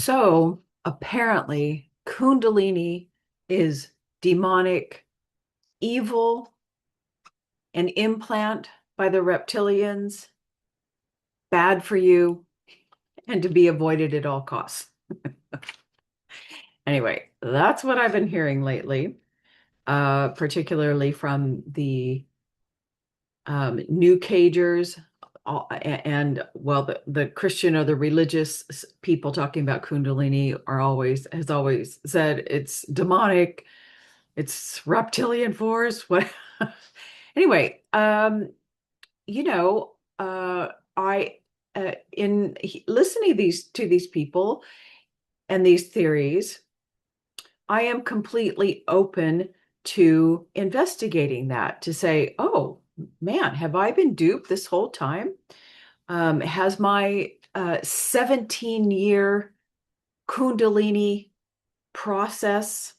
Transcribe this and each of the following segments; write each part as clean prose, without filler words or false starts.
So apparently, Kundalini is demonic, evil, an implant by the reptilians, bad for you, and to be avoided at all costs. Anyway, that's what I've been hearing lately, particularly from the New Cagers and well, the Christian or the religious people talking about Kundalini has always said it's demonic. It's reptilian force. What? Anyway, you know, I in listening to these people and these theories, I am completely open to investigating that to say, oh man, have I been duped this whole time? Has my 17-year Kundalini process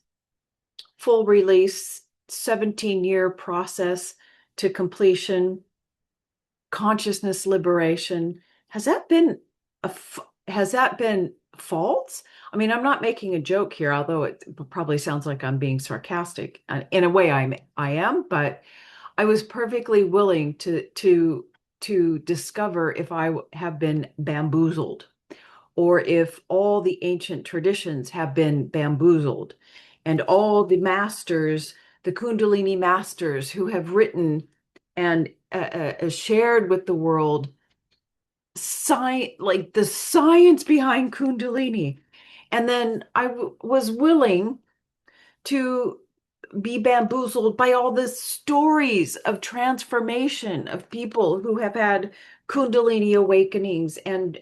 full release 17-year process to completion, consciousness liberation, has that been has that been false? I mean, I'm not making a joke here, although it probably sounds like I'm being sarcastic. In a way, I am, but I was perfectly willing to discover if I have been bamboozled, or if all the ancient traditions have been bamboozled, and all the masters, the Kundalini masters who have written and shared with the world science, like the science behind Kundalini. And then was willing to be bamboozled by all the stories of transformation of people who have had Kundalini awakenings and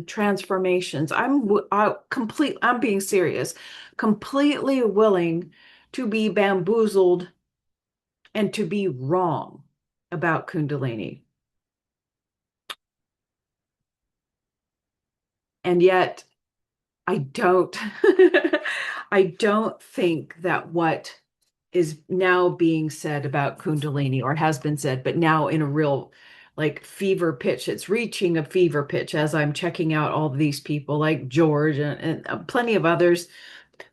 transformations. I'm being serious, completely willing to be bamboozled and to be wrong about Kundalini. And yet I don't I don't think that what is now being said about Kundalini, or has been said, but now in a real like fever pitch. It's reaching a fever pitch as I'm checking out all of these people like George and plenty of others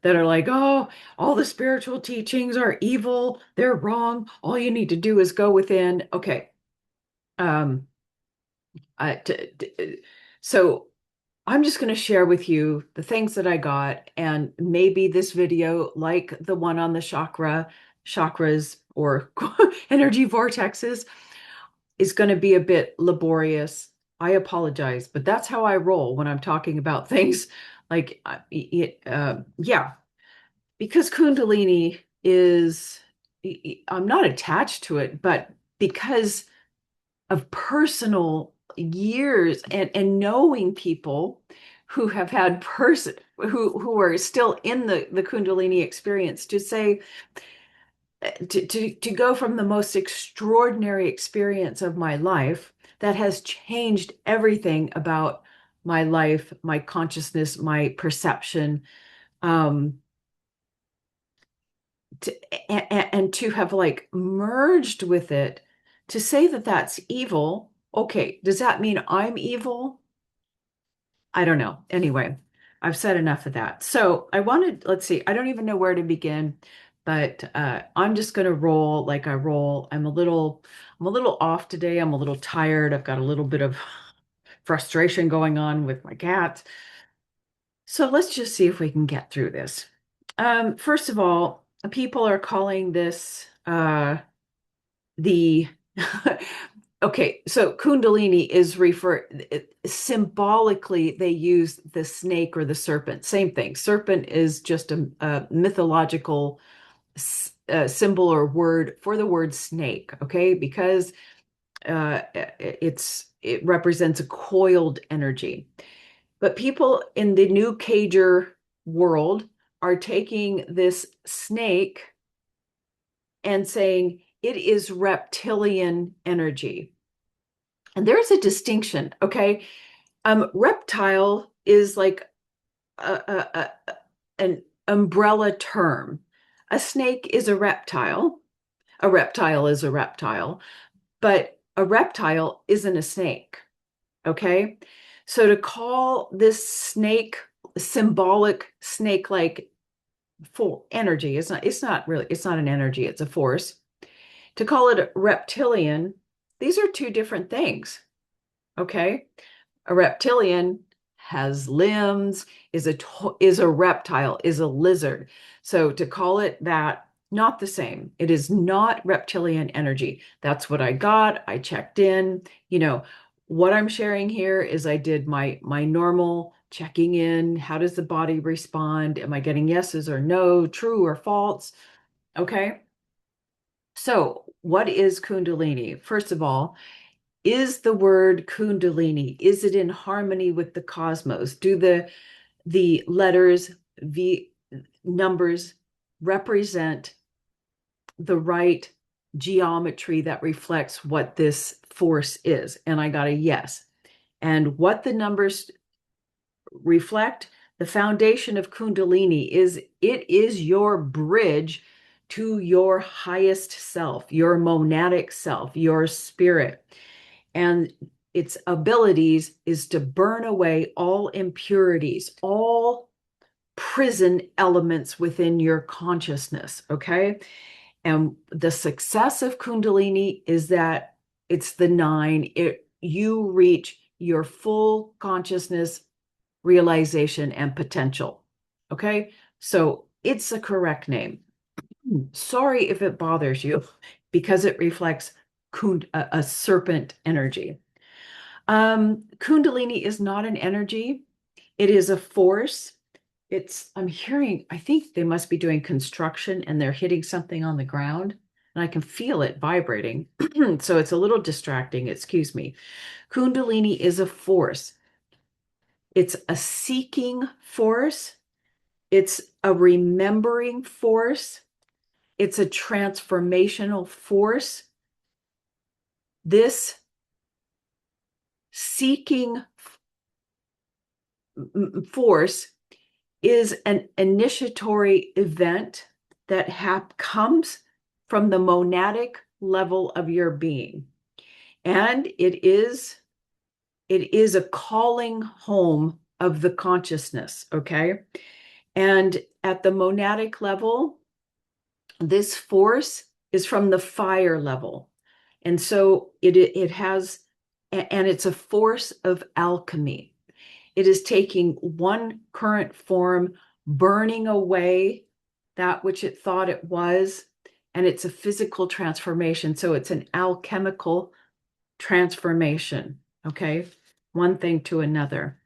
that are like, oh, all the spiritual teachings are evil. They're wrong. All you need to do is go within. Okay. Um, so I'm just going to share with you the things that I got, and maybe this video, like the one on the chakras or energy vortexes, is going to be a bit laborious. I apologize, but that's how I roll when I'm talking about things like yeah, because Kundalini is, I'm not attached to it, but because of personal years and knowing people who have had who are still in the Kundalini experience, to say to go from the most extraordinary experience of my life that has changed everything about my life, my consciousness, my perception, um, and to have like merged with it, to say that that's evil. Okay, does that mean I'm evil? I don't know. Anyway, I've said enough of that. So I wanted, let's see, I don't even know where to begin, but I'm just going to roll like I roll. I'm a little off today. I'm a little tired. I've got a little bit of frustration going on with my cat. So let's just see if we can get through this. First of all, people are calling this the okay, so Kundalini is symbolically, they use the snake or the serpent. Same thing. Serpent is just a mythological symbol or word for the word snake, okay? Because it represents a coiled energy. But people in the new cager world are taking this snake and saying it is reptilian energy. And there's a distinction, okay? Reptile is like an umbrella term. A snake is a reptile. A reptile is a reptile, but a reptile isn't a snake, okay? So to call this snake symbolic snake-like full energy. It's not an energy, it's a force. To call it reptilian, these are two different things. Okay? A reptilian has limbs, is a reptile, is a lizard. So to call it that, not the same. It is not reptilian energy. That's what I got. I checked in. What I'm sharing here is I did my normal checking in. How does the body respond? Am I getting yeses or no, true or false? Okay. So, what is Kundalini? First of all, is the word Kundalini, is it in harmony with the cosmos? Do the letters, the numbers represent the right geometry that reflects what this force is? And I got a yes. And what the numbers reflect, the foundation of Kundalini it is your bridge to your highest self, your monadic self, your spirit. And its abilities is to burn away all impurities, all prison elements within your consciousness. Okay. And the success of Kundalini is that it's the 9. You reach your full consciousness, realization, and potential. Okay. So it's a correct name. Sorry if it bothers you because it reflects a serpent energy. Kundalini is not an energy. It is a force. I think they must be doing construction and they're hitting something on the ground and I can feel it vibrating. So it's a little distracting, excuse me. Kundalini is a force. It's a seeking force. It's a remembering force. It's a transformational force. This seeking force is an initiatory event that comes from the monadic level of your being. And it is a calling home of the consciousness, okay? And at the monadic level, this force is from the fire level. And so it has, and it's a force of alchemy. It is taking one current form, burning away that which it thought it was, and it's a physical transformation. So it's an alchemical transformation, okay? One thing to another.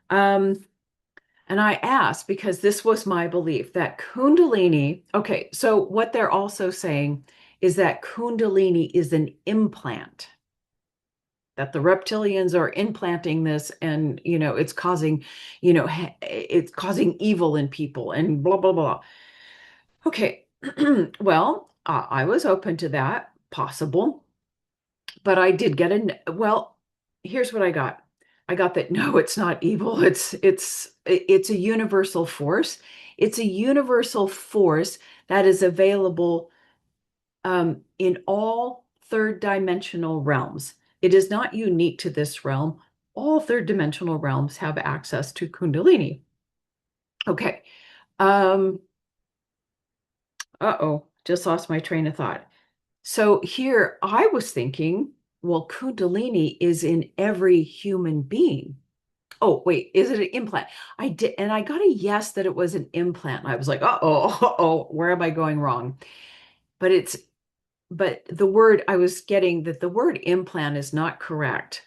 And I asked because this was my belief that Kundalini, okay, so what they're also saying is that Kundalini is an implant, that the reptilians are implanting this and, it's causing, it's causing evil in people and blah, blah, blah. Okay, well, I was open to that, possible, but I did get well, here's what I got. I got that no, it's not evil. It's a universal force. It's a universal force that is available in all third dimensional realms. It is not unique to this realm. All third dimensional realms have access to Kundalini. Okay. Just lost my train of thought. So here I was thinking, well, Kundalini is in every human being. Oh, wait, is it an implant? I did, and I got a yes that it was an implant. I was like, where am I going wrong? But the word I was getting that the word implant is not correct.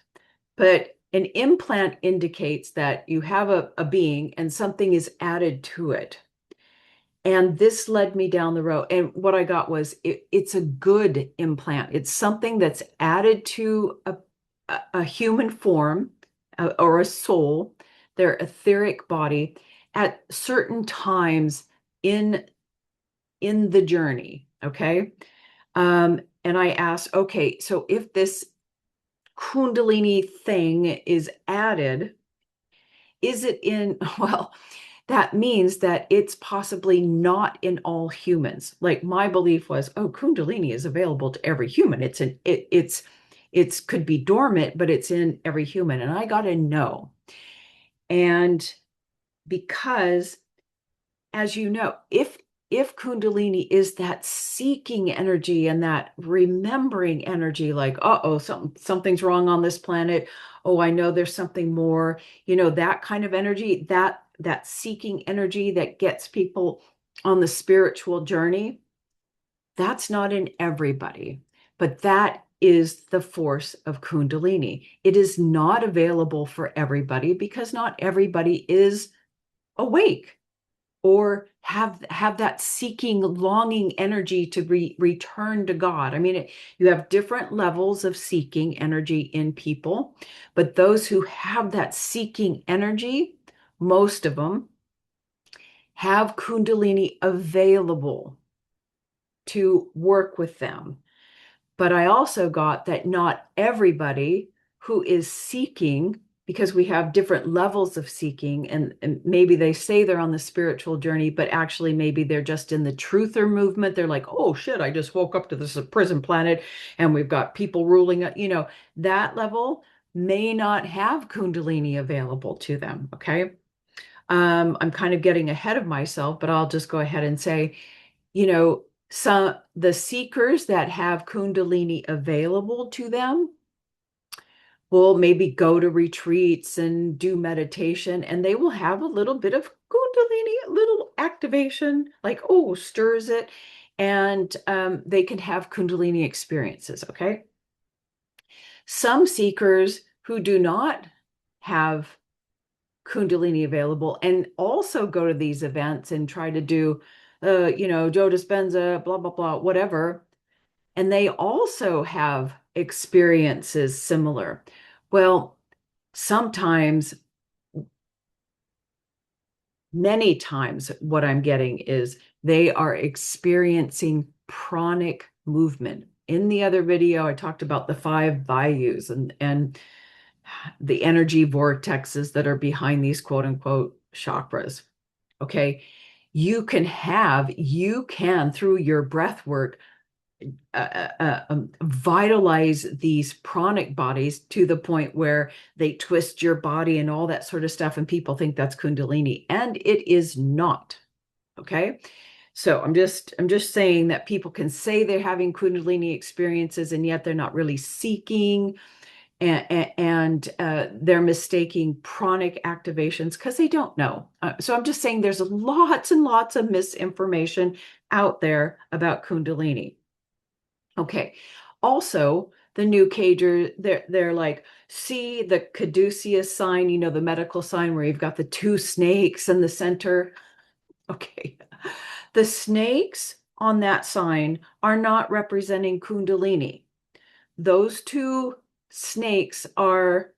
But an implant indicates that you have a being and something is added to it. And this led me down the road. And what I got was it's a good implant. It's something that's added to a human form or a soul, their etheric body at certain times in the journey. Okay. And I asked, okay, so if this Kundalini thing is added, is it in, well, that means that it's possibly not in all humans. Like my belief was, oh, Kundalini is available to every human. It's could be dormant, but it's in every human. And I got a no. And because, as you know, if Kundalini is that seeking energy and that remembering energy, like, uh-oh, something's wrong on this planet. Oh, I know there's something more, that kind of energy, that seeking energy that gets people on the spiritual journey, that's not in everybody, but that is the force of Kundalini. It is not available for everybody because not everybody is awake or have that seeking, longing energy to return to God. I mean, you have different levels of seeking energy in people, but those who have that seeking energy, most of them have Kundalini available to work with them. But I also got that not everybody who is seeking, because we have different levels of seeking, and maybe they say they're on the spiritual journey, but actually maybe they're just in the truther movement. They're like, oh shit, I just woke up to this prison planet and we've got people ruling, that level may not have Kundalini available to them. Okay. I'm kind of getting ahead of myself, but I'll just go ahead and say, some the seekers that have Kundalini available to them will maybe go to retreats and do meditation, and they will have a little bit of Kundalini, a little activation, like, oh, stirs it, and they can have Kundalini experiences. Okay. Some seekers who do not have Kundalini available and also go to these events and try to do, Joe Dispenza, blah, blah, blah, whatever. And they also have experiences similar. Well, sometimes, many times, what I'm getting is they are experiencing pranic movement. In the other video, I talked about the 5 vayus and the energy vortexes that are behind these quote unquote chakras. Okay. You can, through your breath work, vitalize these pranic bodies to the point where they twist your body and all that sort of stuff. And people think that's Kundalini, and it is not. Okay. So I'm just saying that people can say they're having Kundalini experiences and yet they're not really seeking, and they're mistaking pranic activations because they don't know. So I'm just saying there's lots and lots of misinformation out there about Kundalini. Okay. Also, the new cager, they're like, see the caduceus sign, the medical sign where you've got the 2 snakes in the center. Okay. The snakes on that sign are not representing Kundalini. Those 2 snakes are,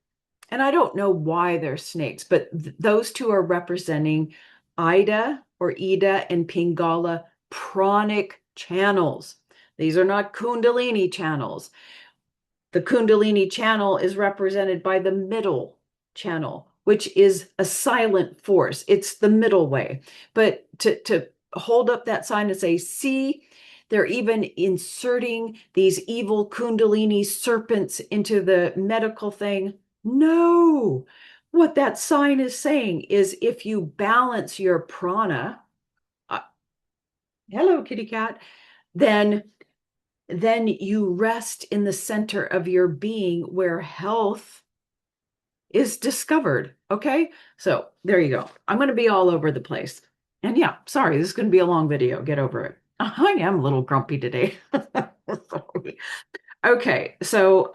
and I don't know why they're snakes, but those 2 are representing Ida or Ida and Pingala pranic channels. These are not Kundalini channels. The Kundalini channel is represented by the middle channel, which is a silent force. It's the middle way. But to hold up that sign and say, see, they're even inserting these evil Kundalini serpents into the medical thing. No. What that sign is saying is if you balance your prana, uh, hello, kitty cat, then you rest in the center of your being where health is discovered. Okay. So there you go. I'm going to be all over the place. And yeah, sorry, this is going to be a long video. Get over it. I am a little grumpy today. Sorry. Okay. So,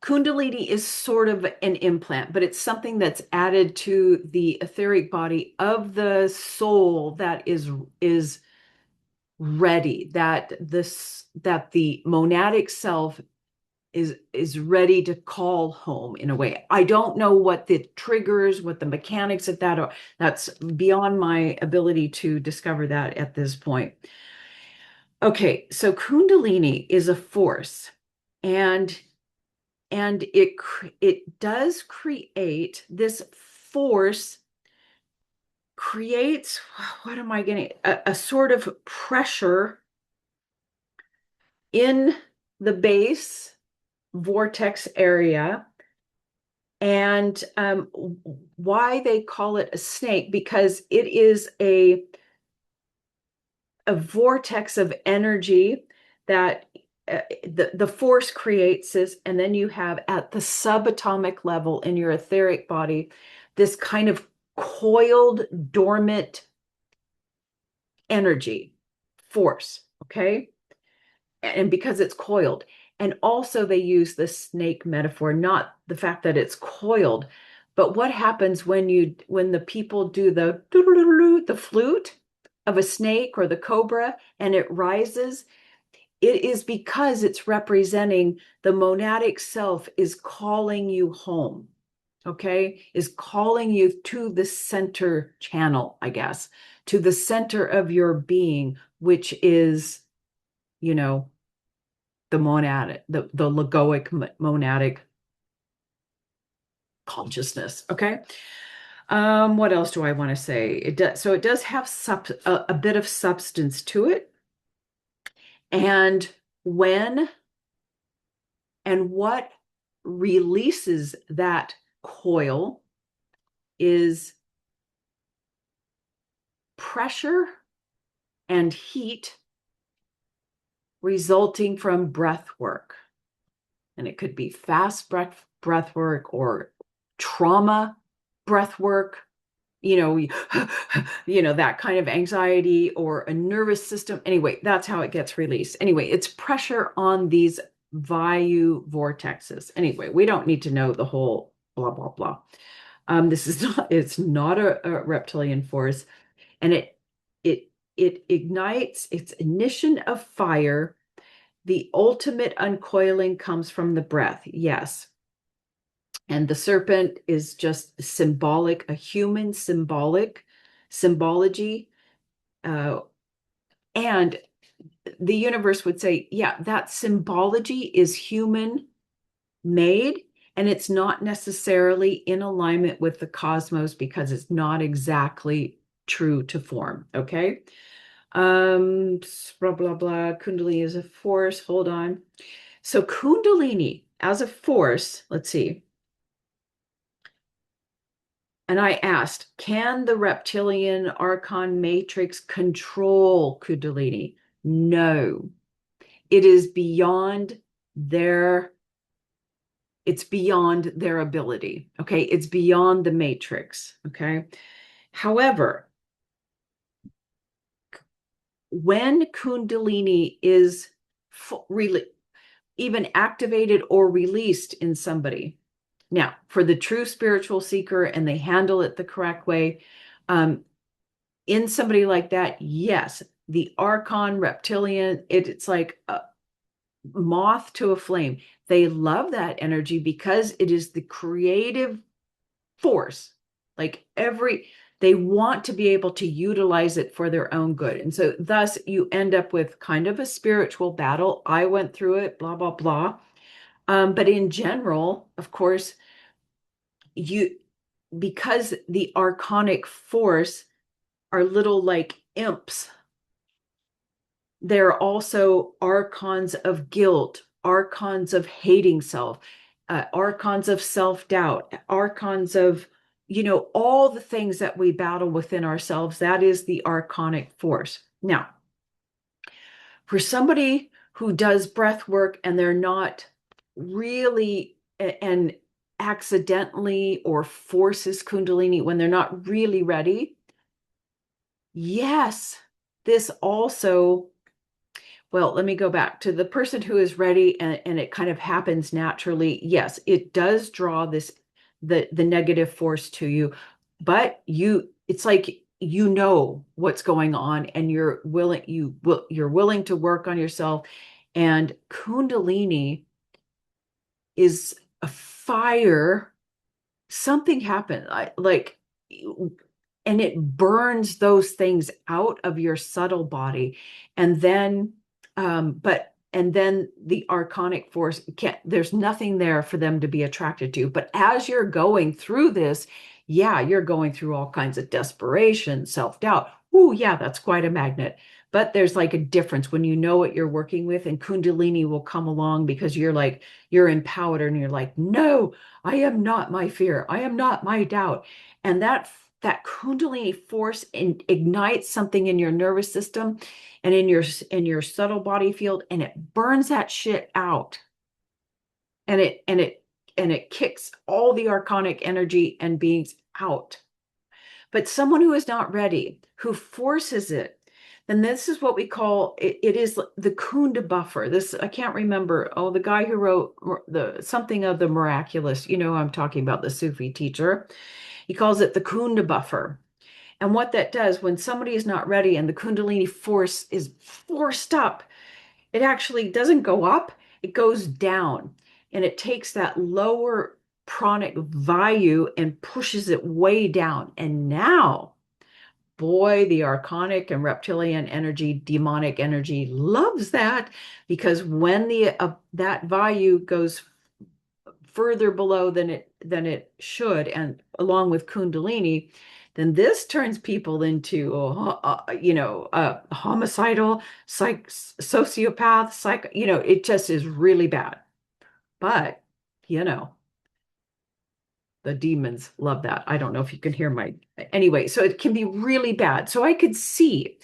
Kundalini is sort of an implant, but it's something that's added to the etheric body of the soul that is ready, that the monadic self is ready to call home in a way. I don't know what the triggers, what the mechanics of that are. That's beyond my ability to discover that at this point. Okay, so Kundalini is a force, and it does create this force creates, what am I getting, a sort of pressure in the base vortex area And why they call it a snake, because it is a vortex of energy that the force creates this, and then you have at the subatomic level in your etheric body this kind of coiled, dormant energy force, okay? And because it's coiled. And also they use the snake metaphor, not the fact that it's coiled, but what happens when the people do the flute of a snake or the cobra and it rises, it is because it's representing the monadic self is calling you home, okay? Is calling you to the center channel, I guess, to the center of your being, which is, you know, the monadic, the logoic monadic consciousness. Okay. What else do I want to say? It does, so it does have a bit of substance to it. And when and what releases that coil is pressure and heat resulting from breath work. And it could be fast breath work or trauma breath work, you know, that kind of anxiety or a nervous system. Anyway, that's how it gets released. Anyway, it's pressure on these vayu vortexes. Anyway, we don't need to know the whole blah, blah, blah. It's not a reptilian force. And it ignites its ignition of fire. The ultimate uncoiling comes from the breath. Yes. And the serpent is just symbolic, a human symbology. And the universe would say, yeah, that symbology is human made, and it's not necessarily in alignment with the cosmos because it's not exactly true to form. Okay. Blah, blah, blah. Kundalini is a force. Hold on. So Kundalini as a force, let's see. And I asked, can the reptilian archon matrix control Kundalini? No. It is beyond it's beyond their ability. Okay. It's beyond the matrix. Okay. However, when Kundalini is really even activated or released in somebody, now, for the true spiritual seeker and they handle it the correct way, in somebody like that, yes, the archon reptilian, it's like a moth to a flame. They love that energy because it is the creative force. Like they want to be able to utilize it for their own good. And so thus you end up with kind of a spiritual battle. I went through it, blah, blah, blah. But in general, of course, because the archonic force are little like imps, they're also archons of guilt, archons of hating self, archons of self-doubt, archons of, all the things that we battle within ourselves. That is the archonic force. Now, for somebody who does breath work and they're not really and accidentally or forces Kundalini when they're not really ready, yes, this also, well, let me go back to the person who is ready and it kind of happens naturally. Yes, it does draw the negative force to you, but it's like what's going on and you're willing to work on yourself. And Kundalini is a fire. Something happened, and it burns those things out of your subtle body. And then, and then the archonic force there's nothing there for them to be attracted to. But as you're going through this, yeah, you're going through all kinds of desperation, self-doubt. Oh, yeah, that's quite a magnet. But there's like a difference when you know what you're working with, and Kundalini will come along because you're empowered and you're like, no, I am not my fear. I am not my doubt. And that Kundalini force ignites something in your nervous system and in your subtle body field, and it burns that shit out. And it kicks all the archonic energy and beings out. But someone who is not ready, who forces it, then this is what we call it, it is the Kunda buffer. This, I can't remember. Oh, the guy who wrote the something of the miraculous, I'm talking about, the Sufi teacher. He calls it the Kunda buffer. And what that does when somebody is not ready and the Kundalini force is forced up, it actually doesn't go up, it goes down. And it takes that lower pranic vayu and pushes it way down. And now, boy, the archonic and reptilian energy, demonic energy loves that, because when that vayu goes further below than it should, and along with Kundalini, then this turns people into homicidal, sociopath, it just is really bad. But you know the demons love that. I don't know if you can hear my, anyway, so it can be really bad. So I could see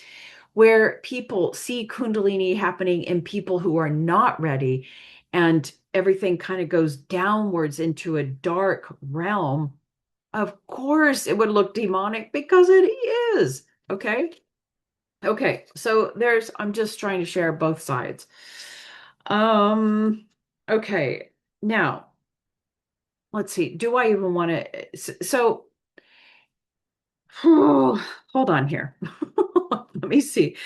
where people see Kundalini happening in people who are not ready, and everything kind of goes downwards into a dark realm. Of course, it would look demonic because it is. Okay. Okay. So I'm just trying to share both sides. Okay. Now, let's see. Do I even want to? So, hold on here. Let me see.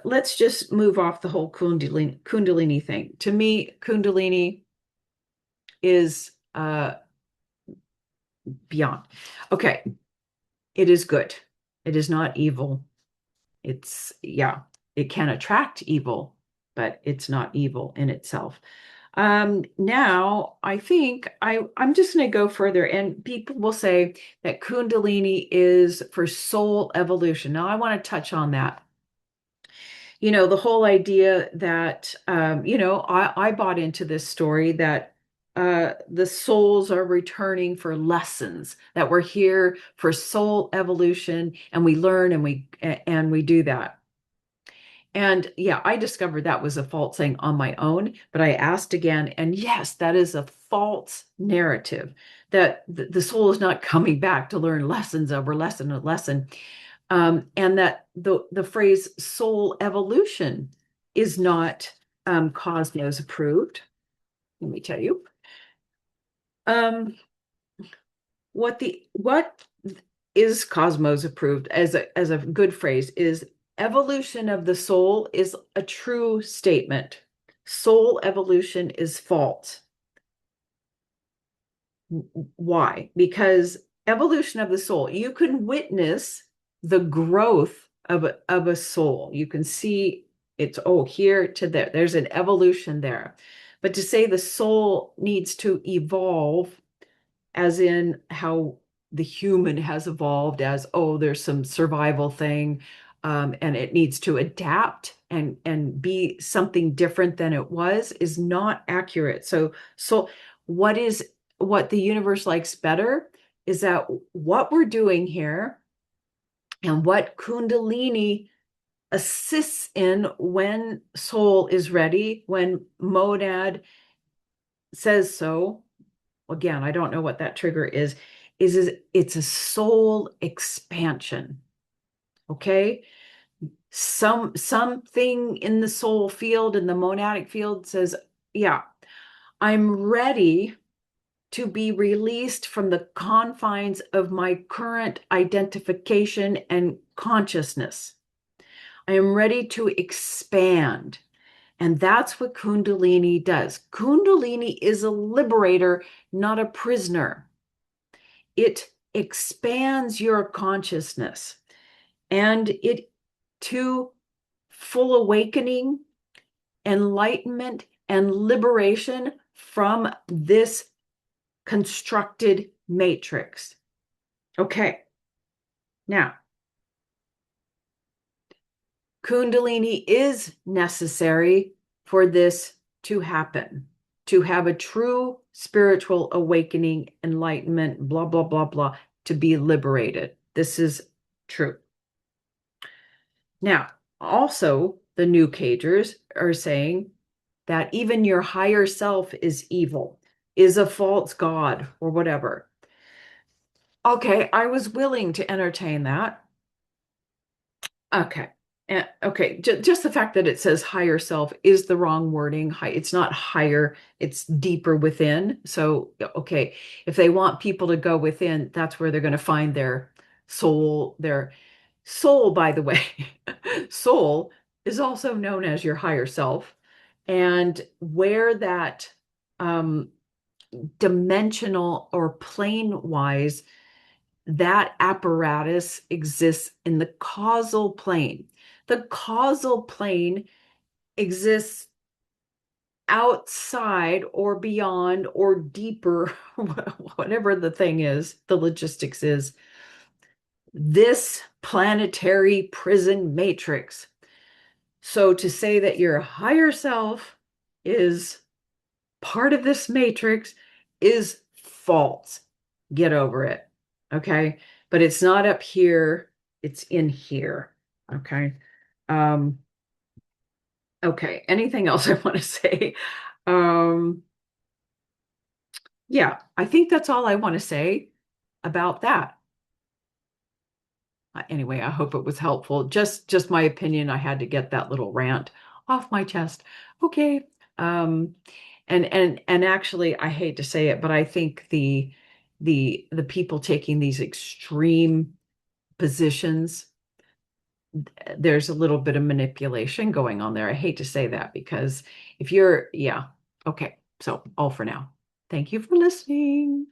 Let's just move off the whole Kundalini thing. To me, Kundalini is beyond. Okay, it is good. It is not evil. Yeah, it can attract evil, but it's not evil in itself. Now I think I'm just going to go further, and people will say that Kundalini is for soul evolution. Now I want to touch on that. The whole idea that, I bought into this story that the souls are returning for lessons, that we're here for soul evolution, and we learn and we do that. And yeah, I discovered that was a false thing on my own, but I asked again, and yes, that is a false narrative, that the soul is not coming back to learn lessons over lesson and lesson. And that the phrase soul evolution is not Cosmos approved. Let me tell you. What is Cosmos approved as a good phrase is evolution of the soul is a true statement. Soul evolution is false. Why? Because evolution of the soul, you can witness the growth of a soul. You can see it's, here to there. There's an evolution there. But to say the soul needs to evolve, as in how the human has evolved, as, there's some survival thing, and it needs to adapt and be something different than it was, is not accurate. So what the universe likes better is that what we're doing here and what Kundalini assists in when soul is ready, when monad says so. Again, I don't know what that trigger is it's a soul expansion. Okay? Something in the soul field, in the monadic field, says, yeah, I'm ready to be released from the confines of my current identification and consciousness. I am ready to expand. And that's what Kundalini does. Kundalini is a liberator, not a prisoner. It expands your consciousness, and it to full awakening, enlightenment, and liberation from this constructed matrix. Okay. Now, Kundalini is necessary for this to happen, to have a true spiritual awakening, enlightenment, blah, blah, blah, blah, to be liberated. This is true. Now, also, the New Cagers are saying that even your higher self is evil, is a false god, or whatever. Okay, I was willing to entertain that. Okay. Okay, just the fact that it says higher self is the wrong wording. It's not higher, it's deeper within. So, okay, if they want people to go within, that's where they're going to find their soul. Their soul, by the way, soul is also known as your higher self. And where that um, dimensional or plane wise, that apparatus exists in the causal plane. The causal plane exists outside or beyond or deeper, whatever the thing is, the logistics is, this planetary prison matrix. So to say that your higher self is part of this matrix is false. Get over it. Okay. But it's not up here, it's in here. Okay. Um, okay. Anything else I want to say? Um, yeah, I think that's all I want to say about that. Anyway, I hope it was helpful. Just my opinion. I had to get that little rant off my chest. Okay. Um, and actually, I hate to say it, but I think the people taking these extreme positions, there's a little bit of manipulation going on there. I hate to say that because if you're, yeah, okay. So all for now. Thank you for listening.